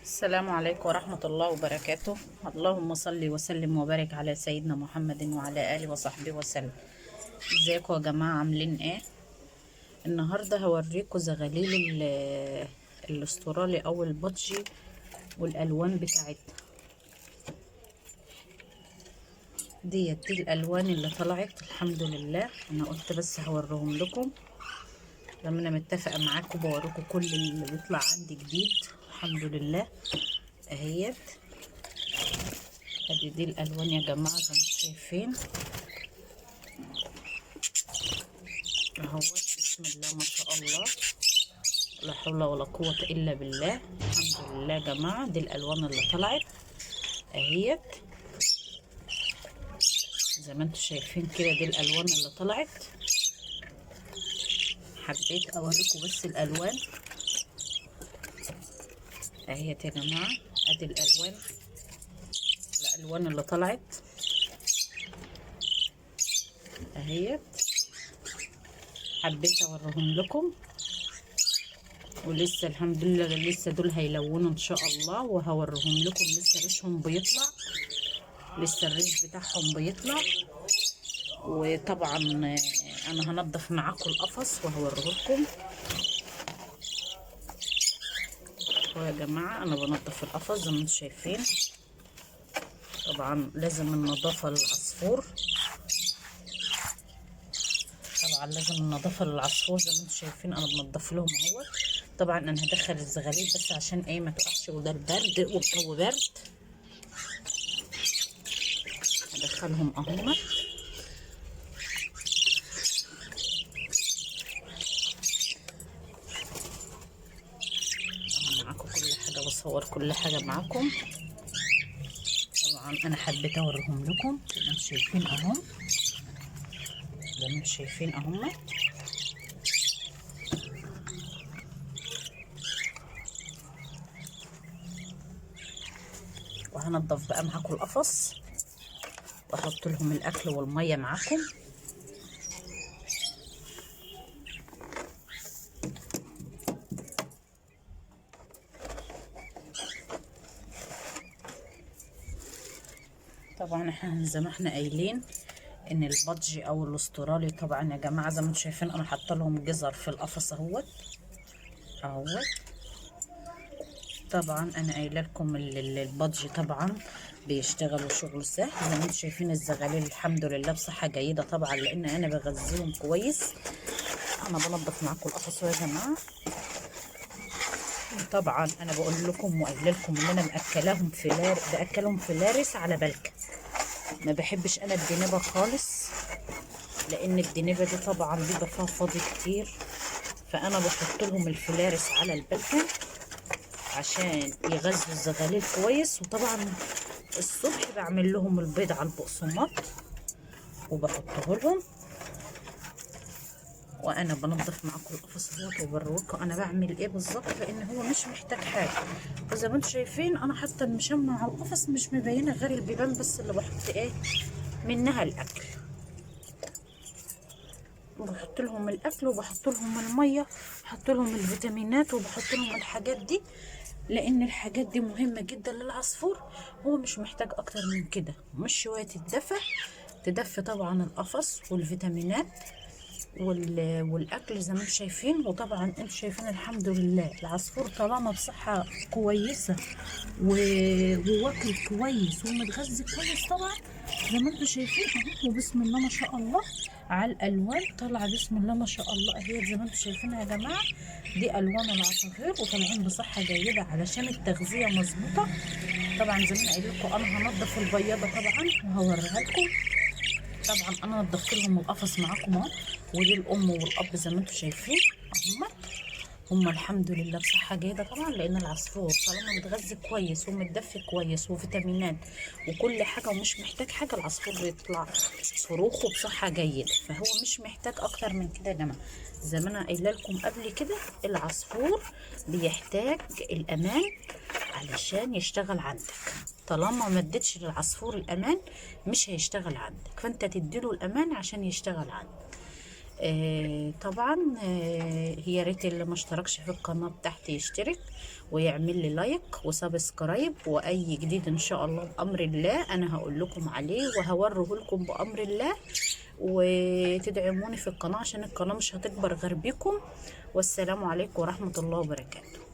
السلام عليكم ورحمة الله وبركاته. اللهم صل وسلم وبارك على سيدنا محمد وعلى آله وصحبه وسلم. ازيكم يا جماعة، عاملين ايه؟ النهاردة هوريكم زغاليل الاسترالي او البطجي والالوان بتاعتها. دي الالوان اللي طلعت الحمد لله. انا قلت بس هوريهم لكم لما انا متفقة معاكم بوريكم كل اللي بيطلع عندي جديد الحمد لله. اهيت ادي دي الالوان يا جماعة زي ما انتم شايفين اهوت. بسم الله ما شاء الله، لا حول ولا قوة الا بالله. الحمد لله يا جماعة، دي الالوان اللي طلعت اهيت زي ما انتم شايفين كده. دي الالوان اللي طلعت، حبيت اوريكم بس الالوان اهيت يا جماعة. ادي الالوان اللي طلعت اهيت، حبيت اوريهم لكم. ولسه الحمد لله لسه دول هيلونوا ان شاء الله وهوريهم لكم. لسه ريشهم بيطلع، لسه الريش بتاعهم بيطلع. وطبعا انا هنضف معاكم القفص وهوريه لكم. يا جماعه انا بنضف القفص زي ما انتم شايفين. طبعا لازم النظافه للعصفور، طبعا لازم النظافه للعصفور زي ما انتم شايفين. انا بنضف لهم اهو. طبعا انا هدخل الزغاليل بس عشان ايه ما تقعش، وده البرد والجو برد. هدخلهم اهو. معاكم كل حاجه، بصور كل حاجه معاكم. طبعا انا حبيت اوريهم لكم زي ما انتم شايفين اهو، زي ما انتم شايفين اهو. وهنضف بقى معاكم القفص واحط لهم الاكل والميه معاكم. طبعا احنا زي ما احنا قايلين ان البادجي او الاسترالي طبعا يا جماعه زي ما انتم شايفين انا حاطه لهم جزر في القفص اهوت. طبعا انا قايله لكم البادجي طبعا بيشتغلوا شغل سهل. زي ما انتم شايفين الزغاليل الحمد لله بصحه جيده طبعا لان انا بغذيهم كويس. انا بنضف معاكم القفص يا جماعه. طبعا انا بقول لكم وقايله لكم ان انا باكلهم فلارس على بلكه. ما بحبش انا الدنبه خالص لان الدنبه دي طبعا بيبقى فيها فاضي كتير. فانا بحط لهم الفلارس على البلكه عشان يغذوا الزغاليل كويس. وطبعا الصبح بعمل لهم البيض على البقسماط وبحطه لهم. وانا بنضف معاكم القفص دوت وبوريكم انا بعمل ايه بالظبط لان هو مش محتاج حاجه. وزي ما انتم شايفين انا حتى المشمع على القفص مش مبينه غير البيبان بس اللي بحط ايه منها الاكل. بحط لهم الاكل وبحط لهم الميه، بحط لهم الفيتامينات وبحط لهم الحاجات دي لان الحاجات دي مهمه جدا للعصفور. هو مش محتاج اكتر من كده، مش شويه تدفي طبعا القفص والفيتامينات والاكل زي ما انتم شايفين. وطبعا انتم شايفين الحمد لله العصفور طالما بصحه كويسه وواكل كويس ومتغذي كويس طبعا زي ما انتم شايفين اهو. وبسم الله ما شاء الله على الالوان طالعه بسم الله ما شاء الله اهي زي ما انتم شايفينها يا جماعه. دي الوان العصافير وطالعين بصحه جيده علشان التغذيه مظبوطه. طبعا زي ما انا قايل لكم انا هنضف البياضه طبعا وهوريها لكم. طبعا انا نضفت لهم القفص معاكم اهو. ودي الام والاب زي ما انتم شايفين هم الحمد لله بصحه جيده طبعا لان العصفور طالما متغذي كويس ومتدفي كويس وفيتامينات وكل حاجه ومش محتاج حاجه. العصفور بيطلع فروخه بصحه جيده، فهو مش محتاج اكتر من كده يا جماعه. زي ما انا قايله لكم قبل كده العصفور بيحتاج الامان علشان يشتغل عندك. طالما ما اديتش للعصفور الامان مش هيشتغل عندك، فانت تديله الامان عشان يشتغل عندك. طبعا يا ريت اللي ما اشتركش في القناة بتاعتي يشترك ويعمل لي لايك وسبسكرايب، واي جديد ان شاء الله بامر الله انا هقول لكم عليه وهوريه لكم بامر الله. وتدعموني في القناة عشان القناة مش هتكبر غير بيكم. والسلام عليكم ورحمة الله وبركاته.